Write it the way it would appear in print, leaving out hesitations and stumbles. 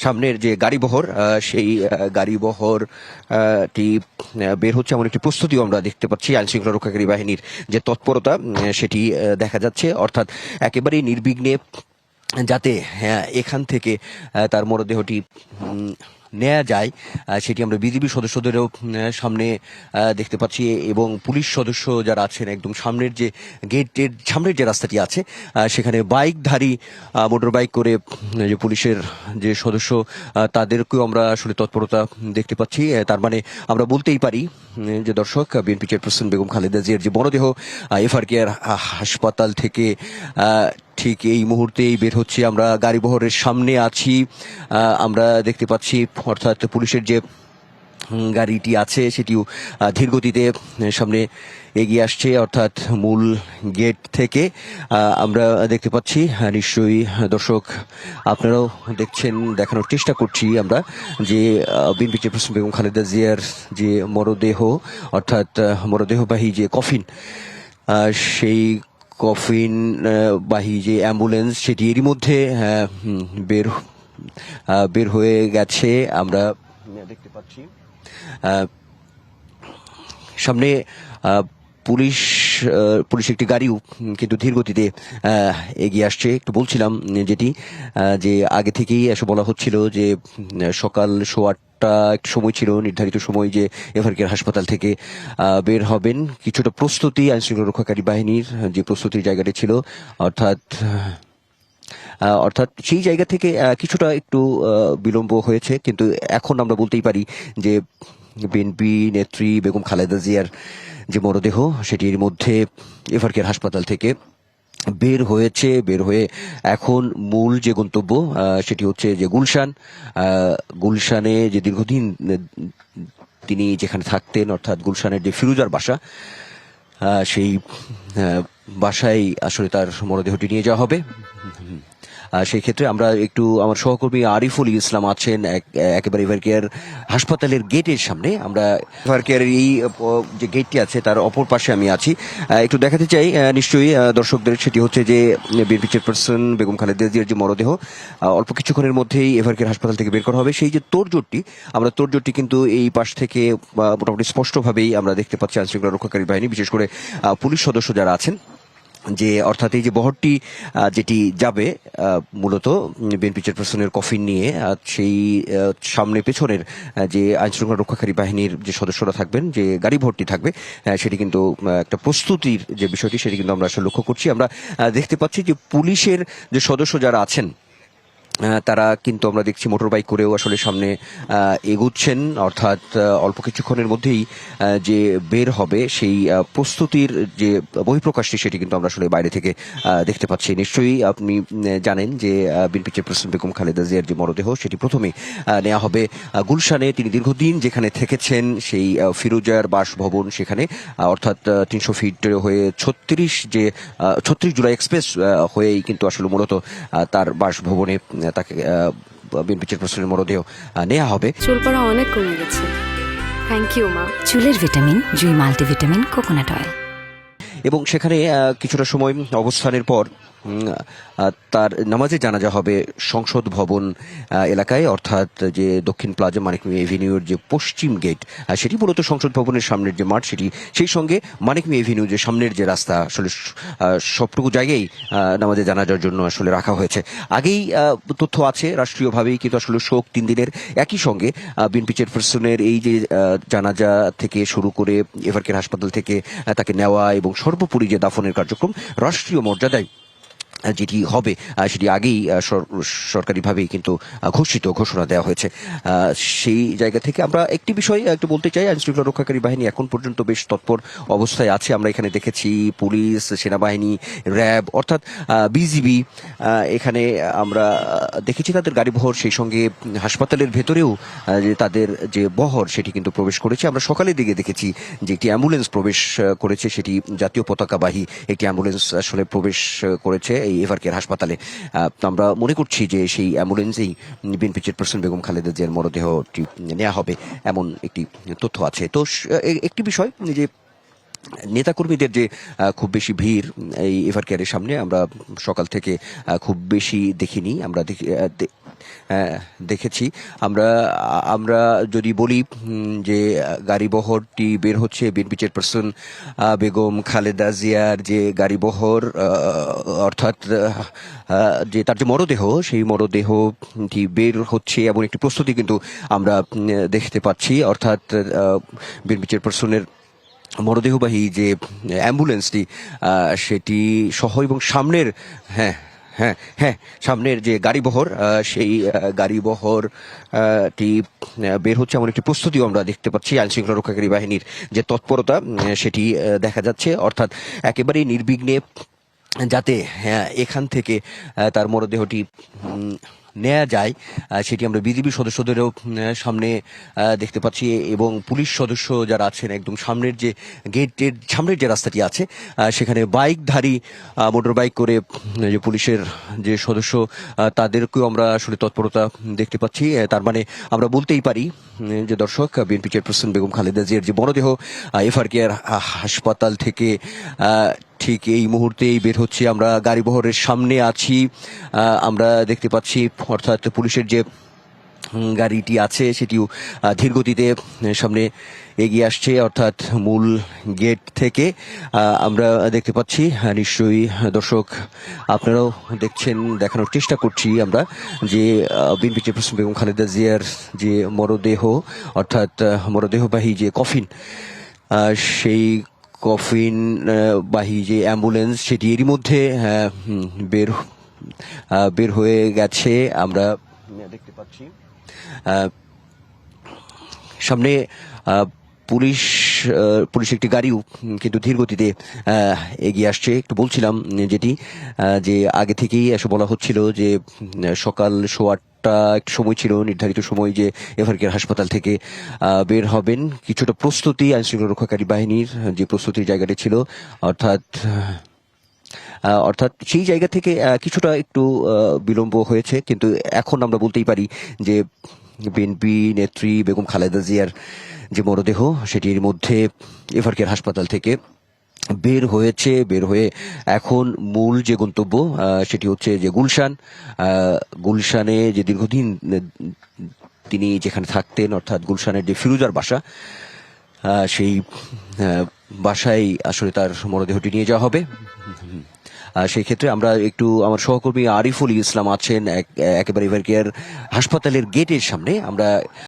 সামনের যে গাড়িবহর সেই গাড়িবহরটি বের হচ্ছে এমন একটি প্রস্তুতিও আমরা দেখতে পাচ্ছি। আইন শৃঙ্খলা রক্ষাকারী বাহিনীর যে তৎপরতা সেটি দেখা যাচ্ছে, অর্থাৎ একেবারেই নির্বিঘ্নে যাতে এখান থেকে তার মরদেহটি নেওয়া যায় সেটি আমরা বিজিবি সদস্যদেরও সামনে দেখতে পাচ্ছি, এবং পুলিশ সদস্য যারা আছেন একদম সামনের যে গেটের সামনের যে রাস্তাটি আছে সেখানে বাইকধারী মোটর বাইক করে যে পুলিশের যে সদস্য তাদেরকেও আমরা আসলে তৎপরতা দেখতে পাচ্ছি। তার মানে আমরা বলতেই পারি যে দর্শক, বিএনপি চেয়ারপারসন বেগম খালেদা জিয়ার যে মরদেহ এফআরকেআর হাসপাতাল থেকে ঠিক এই মুহূর্তেই বের হচ্ছে। আমরা গাড়িবহরের সামনে আছি, আমরা দেখতে পাচ্ছি অর্থাৎ পুলিশের যে গাড়িটি আছে সেটিও ধীরগতিতে সামনে এগিয়ে আসছে, অর্থাৎ মূল গেট থেকে আমরা দেখতে পাচ্ছি। নিশ্চয়ই দর্শক আপনারাও দেখছেন, দেখানোর চেষ্টা করছি আমরা যে বিএনপি চেয়ারপারসন বেগম খালেদা জিয়ার যে মরদেহ, অর্থাৎ মরদেহবাহী যে কফিন, সেই কফিন বাহী যে অ্যাম্বুলেন্স সেটি এরই মধ্যে বের হয়ে গেছে। আমরা দেখতে পাচ্ছি সামনে পুলিশ একটি গাড়িও কিন্তু ধীর গতিতে এগিয়ে আসছে। একটু বলছিলাম যেটি যে আগে থেকেই এসে বলা হচ্ছিল যে সকাল 8:15 একটা সময় ছিল, নির্ধারিত সময় যে এফআরকেআর হাসপাতাল থেকে বের হবেন। কিছুটা প্রস্তুতি আইন শৃঙ্খলা রক্ষাকারী বাহিনীর যে প্রস্তুতির জায়গাটি ছিল, অর্থাৎ সেই জায়গা থেকে কিছুটা একটু বিলম্ব হয়েছে, কিন্তু এখন আমরা বলতেই পারি যে বিএনপি নেত্রী বেগম খালেদা জিয়ার যে মরদেহ সেটি এর মধ্যে এফআরকেআর হাসপাতাল থেকে বের হয়েছে। বের হয়ে এখন মূল যে গন্তব্য সেটি হচ্ছে যে গুলশানে যে দীর্ঘদিন তিনি যেখানে থাকতেন, অর্থাৎ গুলশানের যে ফিরোজার বাসা, সেই বাসায় আসলে তার মরদেহটি নিয়ে যাওয়া হবে। সেই ক্ষেত্রে আমরা একটু, আমার সহকর্মী আরিফুল ইসলাম আছেন একেবারে এফআরকেআর হাসপাতালের গেটের সামনে। আমরা এফআরকেআর এই যে গেটটি আছে তার অপর পাশে আমি আছি। একটু দেখাতে চাই নিশ্চয়ই দর্শকদের, সেটি হচ্ছে যে বিএনপি চেয়ারপারসন বেগম খালেদা জিয়ার যে মরদেহ অল্প কিছুক্ষণের মধ্যেই এফআরকেআর হাসপাতাল থেকে বের করা হবে। সেই যে তোড়জোড়টি কিন্তু এই পাশ থেকে মোটামুটি স্পষ্টভাবেই আমরা দেখতে পাচ্ছি। আইন শৃঙ্খলা রক্ষাকারী বাহিনী, বিশেষ করে পুলিশ সদস্য যারা আছেন, যে অর্থাৎ এই যে বহরটি যেটি যাবে মূলত বিএনপি চেয়ারপারসনের কফিন নিয়ে, সেই সামনে পেছনের যে আইন শৃঙ্খলা রক্ষাকারী বাহিনীর যে সদস্যরা থাকবেন, যে গাড়ি ভর্তি থাকবে, সেটি কিন্তু একটা প্রস্তুতির যে বিষয়টি সেটি কিন্তু আমরা আসলে লক্ষ্য করছি। আমরা দেখতে পাচ্ছি যে পুলিশের যে সদস্য যারা আছেন তারা কিন্তু আমরা দেখছি মোটর বাইক করেও আসলে সামনে এগুচ্ছেন, অর্থাৎ অল্প কিছুক্ষণের মধ্যেই যে বের হবে সেই প্রস্তুতির যে বহিঃপ্রকাশটি সেটি কিন্তু আমরা আসলে বাইরে থেকে দেখতে পাচ্ছি। নিশ্চয়ই আপনি জানেন যে বিএনপি চেয়ারপারসন বেগম খালেদা জিয়ার যে মরদেহ সেটি প্রথমে নেওয়া হবে গুলশানে। তিনি দীর্ঘদিন যেখানে থেকেছেন সেই ফিরোজার বাসভবন, সেখানে অর্থাৎ 300 ফিট হয়ে 36 জুলাই এক্সপ্রেস হয়েই কিন্তু আসলে মূলত তার বাসভবনে তাকে বিএনপি চেয়ারপারসনের মরদেহ নেওয়া হবে। চুল পড়া অনেক কমে গেছে, থ্যাংক ইউ মা। চুলের ভিটামিন জুই মাল্টিভিটামিন কোকোনাট অয়েল। এবং সেখানে কিছুটা সময় অবস্থানের পর তার নামাজে জানাজা হবে সংসদ ভবন এলাকায়, অর্থাৎ যে দক্ষিণ প্লাজা মানিক মিয়া এভিনিউর যে পশ্চিম গেট, সেটি মূলত সংসদ ভবনের সামনের যে মাঠ সেটি, সেই সঙ্গে মানিক মিয়া এভিনিউ যে সামনের যে রাস্তা, আসলে সবটুকু জায়গায় নামাজে জানাজার জন্য আসলে রাখা হয়েছে। আগেই তথ্য আছে রাষ্ট্রীয়ভাবেই, কিন্তু আসলে শোক 3 দিনের। একই সঙ্গে বিএনপি চেয়ারপারসনের এই যে জানাজা থেকে শুরু করে এফআরকেআর হাসপাতাল থেকে তাকে নেওয়া এবং সর্বোপরি যে দাফনের কার্যক্রম রাষ্ট্রীয় মর্যাদায় যেটি হবে সেটি আগেই সরকারিভাবেই কিন্তু ঘোষণা দেওয়া হয়েছে। সেই জায়গা থেকে আমরা একটি বিষয় একটু বলতে চাই, আইন শৃঙ্খলা রক্ষাকারী বাহিনী এখন পর্যন্ত বেশ তৎপর অবস্থায় আছে। আমরা এখানে দেখেছি পুলিশ, সেনাবাহিনী, র্যাব, অর্থাৎ বিজিবি, এখানে আমরা দেখেছি তাদের গাড়িবহর, সেই সঙ্গে হাসপাতালের ভেতরেও যে তাদের যে বহর সেটি কিন্তু প্রবেশ করেছে। আমরা সকালের দিকে দেখেছি যে একটি অ্যাম্বুলেন্স প্রবেশ করেছে, সেটি জাতীয় পতাকাবাহী একটি অ্যাম্বুলেন্স আসলে প্রবেশ করেছে এই এফআরকেআর হাসপাতালে। আমরা মনে করছি যে সেই অ্যাম্বুলেন্সেই বিএনপি চেয়ারপারসন বেগম খালেদা জিয়ার মরদেহটি নেওয়া হবে, এমন একটি তথ্য আছে। তো একটি বিষয় যে নেতাকর্মীদের যে খুব বেশি ভিড় এই এভার কেয়ারের সামনে আমরা সকাল থেকে খুব বেশি দেখিনি, আমরা দেখেছি। আমরা আমরা যদি বলি যে গাড়িবহরটি বের হচ্ছে বিএনপি চেয়ারপারসন বেগম খালেদা জিয়ার যে গাড়িবহর, অর্থাৎ যে তার যে মরদেহ, সেই মরদেহটি বের হচ্ছে এমন একটি প্রস্তুতি কিন্তু আমরা দেখতে পাচ্ছি। অর্থাৎ বিএনপি চেয়ারপারসনের মরদেহবাহী যে অ্যাম্বুলেন্সটি সেটি সহ এবং সামনের হ্যাঁ হ্যাঁ হ্যাঁ সামনের যে গাড়িবহর সেই গাড়িবহরটি বের হচ্ছে এমন একটি প্রস্তুতিও আমরা দেখতে পাচ্ছি। আইন শৃঙ্খলা রক্ষাকারী বাহিনীর যে তৎপরতা সেটি দেখা যাচ্ছে, অর্থাৎ একেবারেই নির্বিঘ্নে যাতে এখান থেকে তার মরদেহটি নেওয়া যায় সেটি আমরা বিজিবি সদস্যদেরও সামনে দেখতে পাচ্ছি, এবং পুলিশ সদস্য যারা আছেন একদম সামনের যে গেটের সামনের যে রাস্তাটি আছে সেখানে বাইকধারী মোটর বাইক করে যে পুলিশের যে সদস্য তাদেরকেও আমরা আসলে তৎপরতা দেখতে পাচ্ছি। তার মানে আমরা বলতেই পারি যে দর্শক, বিএনপি চেয়ারপারসন বেগম খালেদা জিয়ার যে মরদেহ এফআর কেয়ার হাসপাতাল থেকে ঠিক এই মুহূর্তেই বের হচ্ছে। আমরা গাড়িবহরের সামনে আছি, আমরা দেখতে পাচ্ছি অর্থাৎ পুলিশের যে গাড়িটি আছে সেটিও ধীরগতিতে সামনে এগিয়ে আসছে, অর্থাৎ মূল গেট থেকে আমরা দেখতে পাচ্ছি। নিশ্চয়ই দর্শক আপনারাও দেখছেন, দেখানোর চেষ্টা করছি আমরা যে বিএনপি চেয়ারপারসন বেগম খালেদা জিয়ার যে মরদেহ, অর্থাৎ মরদেহবাহী যে কফিন, সেই কফিন বাহী যে অ্যাম্বুলেন্স সেটি এরই মধ্যে বের হয়ে গেছে, আমরা দেখতে পাচ্ছি। সামনে পুলিশ একটি গাড়িও কিন্তু ধীর গতিতে এগিয়ে আসছে। একটু বলছিলাম যেটি যে আগে থেকেই এসে বলা হচ্ছিল যে সকাল 8:15 একটা সময় ছিল, নির্ধারিত সময় যে এভার কেয়ার হাসপাতাল থেকে বের হবেন। কিছুটা প্রস্তুতি আইন শৃঙ্খলা রক্ষাকারী বাহিনীর যে প্রস্তুতির জায়গাটি ছিল, অর্থাৎ সেই জায়গা থেকে কিছুটা একটু বিলম্ব হয়েছে, কিন্তু এখন আমরা বলতেই পারি যে বিএনপি নেত্রী বেগম খালেদা জিয়ার যে মরদেহ সেটি এর মধ্যে এভার কেয়ার হাসপাতাল থেকে বের হয়েছে। বের হয়ে এখন মূল যে গন্তব্য সেটি হচ্ছে যে গুলশানে যে দীর্ঘদিন তিনি যেখানে থাকতেন, অর্থাৎ গুলশানের যে ফিরুজার বাসা, সেই বাসায় আসলে তার মরদেহটি নিয়ে যাওয়া হবে। সেই ক্ষেত্রে আমরা একটু, আমার সহকর্মী আরিফুল ইসলাম আছেন একেবারে এভার কেয়ার হাসপাতালের গেটের সামনে, আমরা